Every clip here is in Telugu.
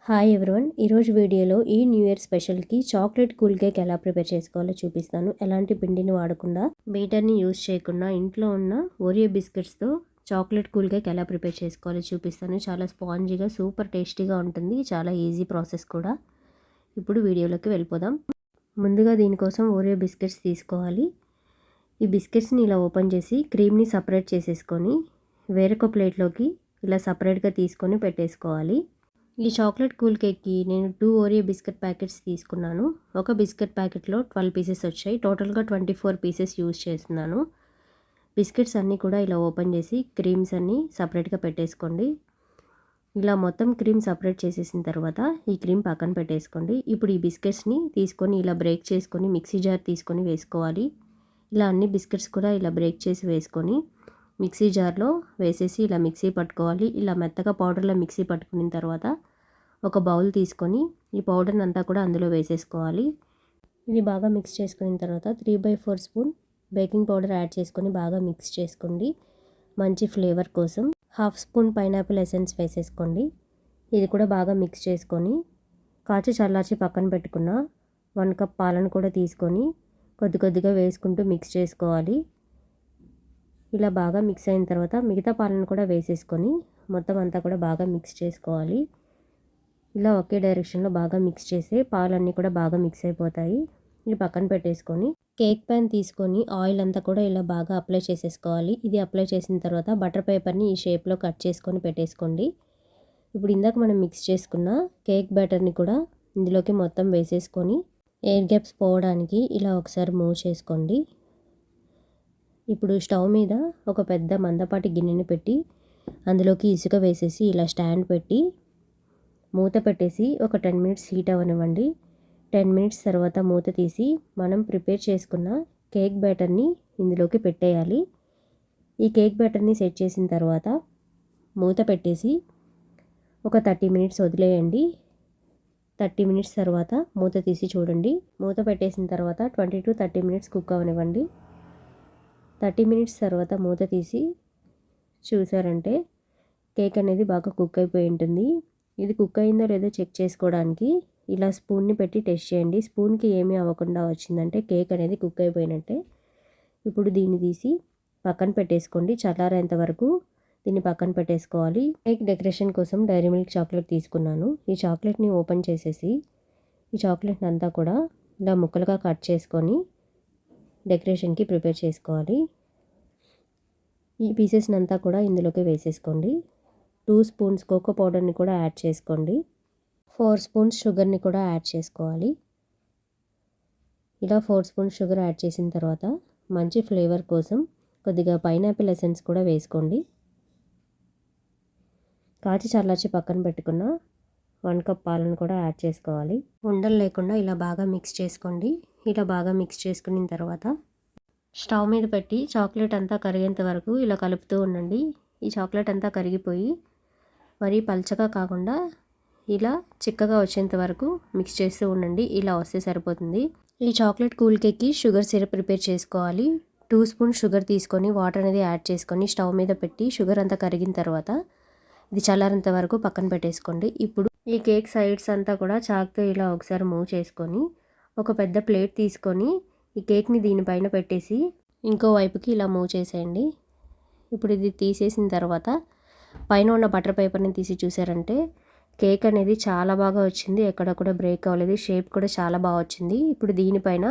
హాయ్ ఎవ్రీవన్, ఈరోజు వీడియోలో ఈ న్యూ ఇయర్ స్పెషల్కి చాక్లెట్ కూల్ కేక్ ఎలా ప్రిపేర్ చేసుకోవాలో చూపిస్తాను. ఎలాంటి పిండిని వాడకుండా, బీటర్ని యూజ్ చేయకుండా ఇంట్లో ఉన్న ఓరియో బిస్కెట్స్తో చాక్లెట్ కూల్ కేక్ ఎలా ప్రిపేర్ చేసుకోవాలో చూపిస్తాను. చాలా స్పాంజీగా సూపర్ టేస్టీగా ఉంటుంది. చాలా ఈజీ ప్రాసెస్ కూడా. ఇప్పుడు వీడియోలోకి వెళ్ళిపోదాం. ముందుగా దీనికోసం ఓరియో బిస్కెట్స్ తీసుకోవాలి. ఈ బిస్కెట్స్ని ఇలా ఓపెన్ చేసి క్రీమ్ని సపరేట్ చేసేసుకొని వేరొక ప్లేట్లోకి ఇలా సపరేట్గా తీసుకొని పెట్టేసుకోవాలి. ఈ చాక్లెట్ కూల్ కేక్కి నేను 2 ఓరియో బిస్కెట్ ప్యాకెట్స్ తీసుకున్నాను. ఒక బిస్కెట్ ప్యాకెట్లో 12 పీసెస్ వచ్చాయి. టోటల్గా 24 పీసెస్ యూజ్ చేస్తున్నాను. బిస్కెట్స్ అన్నీ కూడా ఇలా ఓపెన్ చేసి క్రీమ్స్ అన్నీ సపరేట్గా పెట్టేసుకోండి. ఇలా మొత్తం క్రీమ్ సపరేట్ చేసేసిన తర్వాత ఈ క్రీమ్ పక్కన పెట్టేసుకోండి. ఇప్పుడు ఈ బిస్కెట్స్ని తీసుకొని ఇలా బ్రేక్ చేసుకొని మిక్సీ జార్ తీసుకొని వేసుకోవాలి. ఇలా అన్ని బిస్కెట్స్ కూడా ఇలా బ్రేక్ చేసి వేసుకొని మిక్సీ జార్లో వేసేసి ఇలా మిక్సీ పట్టుకోవాలి. ఇలా మెత్తగా పౌడర్లో మిక్సీ పట్టుకున్న తర్వాత ఒక బౌల్ తీసుకొని ఈ పౌడర్ని అంతా కూడా అందులో వేసేసుకోవాలి. ఇది బాగా మిక్స్ చేసుకున్న తర్వాత 3/4 స్పూన్ బేకింగ్ పౌడర్ యాడ్ చేసుకొని బాగా మిక్స్ చేసుకోండి. మంచి ఫ్లేవర్ కోసం 1/2 స్పూన్ పైనాపిల్ ఎసెన్స్ వేసేసుకోండి. ఇది కూడా బాగా మిక్స్ చేసుకొని కాచి చల్లార్చి పక్కన పెట్టుకున్న 1 కప్ పాలను కూడా తీసుకొని కొద్ది కొద్దిగా వేసుకుంటూ మిక్స్ చేసుకోవాలి. ఇలా బాగా మిక్స్ అయిన తర్వాత మిగతా పాలను కూడా వేసేసుకొని మొత్తం అంతా కూడా బాగా మిక్స్ చేసుకోవాలి. ఇలా ఒకే డైరెక్షన్లో బాగా మిక్స్ చేసి పాలన్నీ కూడా బాగా మిక్స్ అయిపోతాయి. ఇది పక్కన పెట్టేసుకొని కేక్ ప్యాన్ తీసుకొని ఆయిల్ అంతా కూడా ఇలా బాగా అప్లై చేసేసుకోవాలి. ఇది అప్లై చేసిన తర్వాత బటర్ పేపర్ని ఈ షేప్లో కట్ చేసుకొని పెట్టేసుకోండి. ఇప్పుడు ఇందాక మనం మిక్స్ చేసుకున్న కేక్ బ్యాటర్ని కూడా ఇందులోకి మొత్తం వేసేసుకొని ఎయిర్ గ్యాప్స్ పోవడానికి ఇలా ఒకసారి మూవ్ చేసుకోండి. ఇప్పుడు స్టవ్ మీద ఒక పెద్ద మందపాటి గిన్నెని పెట్టి అందులోకి ఇసుక వేసేసి ఇలా స్టాండ్ పెట్టి మూత పెట్టేసి ఒక 10 మినిట్స్ హీట్ అవ్వనివ్వండి. 10 మినిట్స్ తర్వాత మూత తీసి మనం ప్రిపేర్ చేసుకున్న కేక్ బ్యాటర్ని ఇందులోకి పెట్టేయాలి. ఈ కేక్ బ్యాటర్ని సెట్ చేసిన తర్వాత మూత పెట్టేసి ఒక 30 మినిట్స్ వదిలేయండి. 30 మినిట్స్ తర్వాత మూత తీసి చూడండి. మూత పెట్టేసిన తర్వాత 20 to 30 మినిట్స్ కుక్ అవ్వనివ్వండి. 30 మినిట్స్ తర్వాత మూత తీసి చూసారంటే కేక్ అనేది బాగా కుక్ అయిపోయి ఉంటుంది. ఇది కుక్ అయిందో లేదో చెక్ చేసుకోవడానికి ఇలా స్పూన్ని పెట్టి టెస్ట్ చేయండి. స్పూన్కి ఏమీ అవ్వకుండా వచ్చిందంటే కేక్ అనేది కుక్ అయిపోయినట్టే. ఇప్పుడు దీన్ని తీసి పక్కన పెట్టేసుకోండి. చల్లారేంత వరకు దీన్ని పక్కన పెట్టేసుకోవాలి. కేక్ డెకరేషన్ కోసం డైరీ మిల్క్ చాక్లెట్ తీసుకున్నాను. ఈ చాక్లెట్ని ఓపెన్ చేసేసి ఈ చాక్లెట్ని అంతా కూడా ఇలా ముక్కలుగా కట్ చేసుకొని డెకరేషన్కి ప్రిపేర్ చేసుకోవాలి. ఈ పీసెస్ని అంతా కూడా ఇందులోకి వేసేసుకోండి. 2 స్పూన్స్ కోకో పౌడర్ని కూడా యాడ్ చేసుకోండి. 4 స్పూన్స్ షుగర్ని కూడా యాడ్ చేసుకోవాలి. ఇలా 4 స్పూన్స్ షుగర్ యాడ్ చేసిన తర్వాత మంచి ఫ్లేవర్ కోసం కొద్దిగా పైనాపిల్ ఎసెన్స్ కూడా వేసుకోండి. కాచి చల్లార్చి పక్కన పెట్టుకున్న 1 కప్ పాలను కూడా యాడ్ చేసుకోవాలి. ఉండలు లేకుండా ఇలా బాగా మిక్స్ చేసుకోండి. ఇలా బాగా మిక్స్ చేసుకున్న తర్వాత స్టవ్ మీద పెట్టి చాక్లెట్ అంతా కరిగేంత వరకు ఇలా కలుపుతూ ఉండండి. ఈ చాక్లెట్ అంతా కరిగిపోయి మరీ పల్చగా కాకుండా ఇలా చిక్కగా వచ్చేంత వరకు మిక్స్ చేస్తూ ఉండండి. ఇలా వస్తే సరిపోతుంది. ఈ చాక్లెట్ కూల్ కేక్కి షుగర్ సిరప్ ప్రిపేర్ చేసుకోవాలి. 2 స్పూన్స్ షుగర్ తీసుకొని వాటర్ అనేది యాడ్ చేసుకొని స్టవ్ మీద పెట్టి షుగర్ అంతా కరిగిన తర్వాత ఇది చల్లారేంత వరకు పక్కన పెట్టేసుకోండి. ఇప్పుడు ఈ కేక్ సైడ్స్ అంతా కూడా చాక్తో ఇలా ఒకసారి మూవ్ చేసుకొని ఒక పెద్ద ప్లేట్ తీసుకొని ఈ కేక్ని దీనిపైన పెట్టేసి ఇంకో వైపుకి ఇలా మూవ్ చేసేయండి. ఇప్పుడు ఇది తీసేసిన తర్వాత పైన ఉన్న బటర్ పేపర్ని తీసి చూసారంటే కేక్ అనేది చాలా బాగా వచ్చింది. ఎక్కడ కూడా బ్రేక్ అవ్వలేదు. షేప్ కూడా చాలా బాగా వచ్చింది. ఇప్పుడు దీనిపైన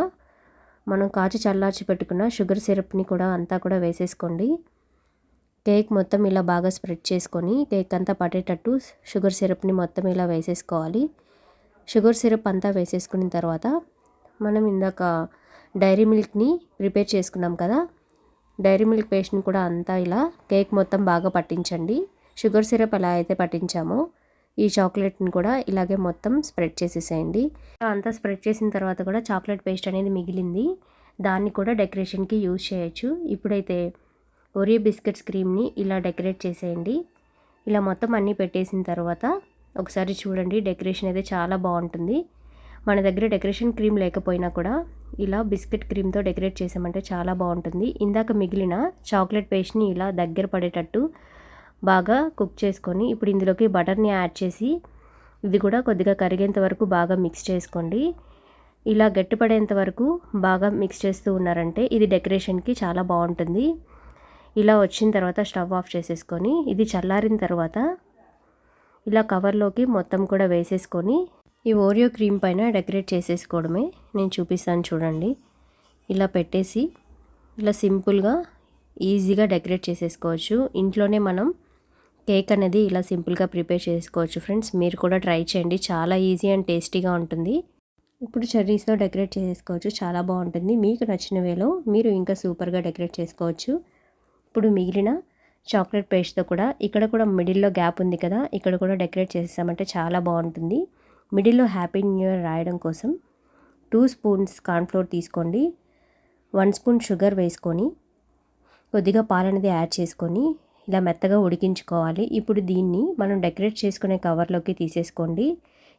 మనం కాచి చల్లార్చి పెట్టుకున్న షుగర్ సిరప్ని కూడా అంతా కూడా వేసేసుకోండి. కేక్ మొత్తం ఇలా బాగా స్ప్రెడ్ చేసుకొని కేక్ అంతా పట్టేటట్టు షుగర్ సిరప్ని మొత్తం ఇలా వేసేసుకోవాలి. షుగర్ సిరప్ అంతా వేసేసుకున్న తర్వాత మనం ఇందాక డైరీ మిల్క్ని ప్రిపేర్ చేసుకున్నాం కదా, డైరీ మిల్క్ పేస్ట్ని కూడా అంతా ఇలా కేక్ మొత్తం బాగా పట్టించండి. షుగర్ సిరప్ ఎలా అయితే పట్టించామో ఈ చాక్లెట్ని కూడా ఇలాగే మొత్తం స్ప్రెడ్ చేసేసేయండి. అంతా స్ప్రెడ్ చేసిన తర్వాత కూడా చాక్లెట్ పేస్ట్ అనేది మిగిలింది. దాన్ని కూడా డెకరేషన్కి యూజ్ చేయొచ్చు. ఇప్పుడైతే ఓరియో బిస్కెట్స్ క్రీమ్ని ఇలా డెకరేట్ చేసేయండి. ఇలా మొత్తం అన్నీ పెట్టేసిన తర్వాత ఒకసారి చూడండి, డెకరేషన్ అయితే చాలా బాగుంటుంది. మన దగ్గర డెకరేషన్ క్రీమ్ లేకపోయినా కూడా ఇలా బిస్కెట్ క్రీమ్తో డెకరేట్ చేసామంటే చాలా బాగుంటుంది. ఇందాక మిగిలిన చాక్లెట్ పేస్ట్ని ఇలా దగ్గర పడేటట్టు బాగా కుక్ చేసుకొని ఇప్పుడు ఇందులోకి బటర్ని యాడ్ చేసి ఇది కూడా కొద్దిగా కరిగేంత వరకు బాగా మిక్స్ చేసుకోండి. ఇలా గట్టిపడేంత వరకు బాగా మిక్స్ చేస్తూ ఉన్నారంటే ఇది డెకరేషన్కి చాలా బాగుంటుంది. ఇలా వచ్చిన తర్వాత స్టవ్ ఆఫ్ చేసేసుకొని ఇది చల్లారిన తర్వాత ఇలా కవర్లోకి మొత్తం కూడా వేసేసుకొని ఈ ఓరియో క్రీమ్ పైన డెకరేట్ చేసేసుకోవడమే. నేను చూపిస్తాను చూడండి. ఇలా పెట్టేసి ఇలా సింపుల్గా ఈజీగా డెకరేట్ చేసేసుకోవచ్చు. ఇంట్లోనే మనం కేక్ అనేది ఇలా సింపుల్గా ప్రిపేర్ చేసుకోవచ్చు ఫ్రెండ్స్. మీరు కూడా ట్రై చేయండి, చాలా ఈజీ అండ్ టేస్టీగా ఉంటుంది. ఇప్పుడు చెర్రీస్తో డెకరేట్ చేసుకోవచ్చు, చాలా బాగుంటుంది. మీకు నచ్చిన వేలో మీరు ఇంకా సూపర్గా డెకరేట్ చేసుకోవచ్చు. ఇప్పుడు మిగిలిన చాక్లెట్ పేస్ట్తో కూడా ఇక్కడ కూడా మిడిల్లో గ్యాప్ ఉంది కదా, ఇక్కడ కూడా డెకరేట్ చేసామంటే చాలా బాగుంటుంది. మిడిల్లో హ్యాపీ న్యూ ఇయర్ రాయడం కోసం 2 స్పూన్స్ కార్న్ఫ్లోర్ తీసుకోండి, 1 స్పూన్ షుగర్ వేసుకొని కొద్దిగా పాలనేది యాడ్ చేసుకొని ఇలా మెత్తగా ఉడికించుకోవాలి. ఇప్పుడు దీన్ని మనం డెకరేట్ చేసుకునే కవర్లోకి తీసేసుకోండి.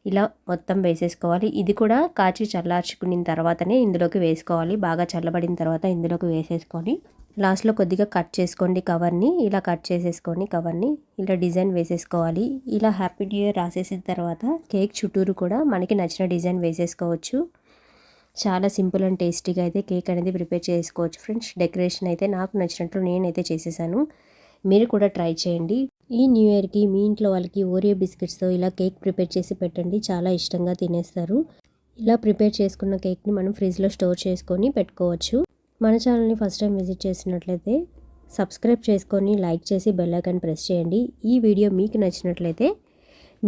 ఇలా మొత్తం వేసేసుకోవాలి. ఇది కూడా కాచి చల్లార్చుకున్న తర్వాతనే ఇందులోకి వేసుకోవాలి. బాగా చల్లబడిన తర్వాత ఇందులోకి వేసేసుకొని లాస్ట్లో కొద్దిగా కట్ చేసుకోండి కవర్ని. ఇలా కట్ చేసేసుకొని కవర్ని ఇలా డిజైన్ వేసేసుకోవాలి. ఇలా హ్యాపీ న్యూ ఇయర్ రాసేసిన తర్వాత కేక్ చుట్టూరు కూడా మనకి నచ్చిన డిజైన్ వేసేసుకోవచ్చు. చాలా సింపుల్ అండ్ టేస్టీగా అయితే కేక్ అనేది ప్రిపేర్ చేసుకోవచ్చు ఫ్రెండ్స్. డెకరేషన్ అయితే నాకు నచ్చినట్లు నేనైతే చేసేసాను. మీరు కూడా ట్రై చేయండి. ఈ న్యూ ఇయర్కి మీ ఇంట్లో వాళ్ళకి ఓరియో బిస్కెట్స్తో ఇలా కేక్ ప్రిపేర్ చేసి పెట్టండి, చాలా ఇష్టంగా తినేస్తారు. ఇలా ప్రిపేర్ చేసుకున్న కేక్ని మనం ఫ్రిడ్జ్లో స్టోర్ చేసుకొని పెట్టుకోవచ్చు. మన ఛానల్ని ఫస్ట్ టైం విజిట్ చేసినట్లయితే సబ్స్క్రైబ్ చేసుకొని లైక్ చేసి బెల్ ఐకాన్ ప్రెస్ చేయండి. ఈ వీడియో మీకు నచ్చినట్లయితే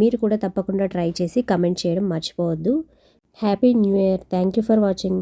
మీరు కూడా తప్పకుండా ట్రై చేసి కమెంట్ చేయడం మర్చిపోవద్దు. Happy new year. Thank you for watching.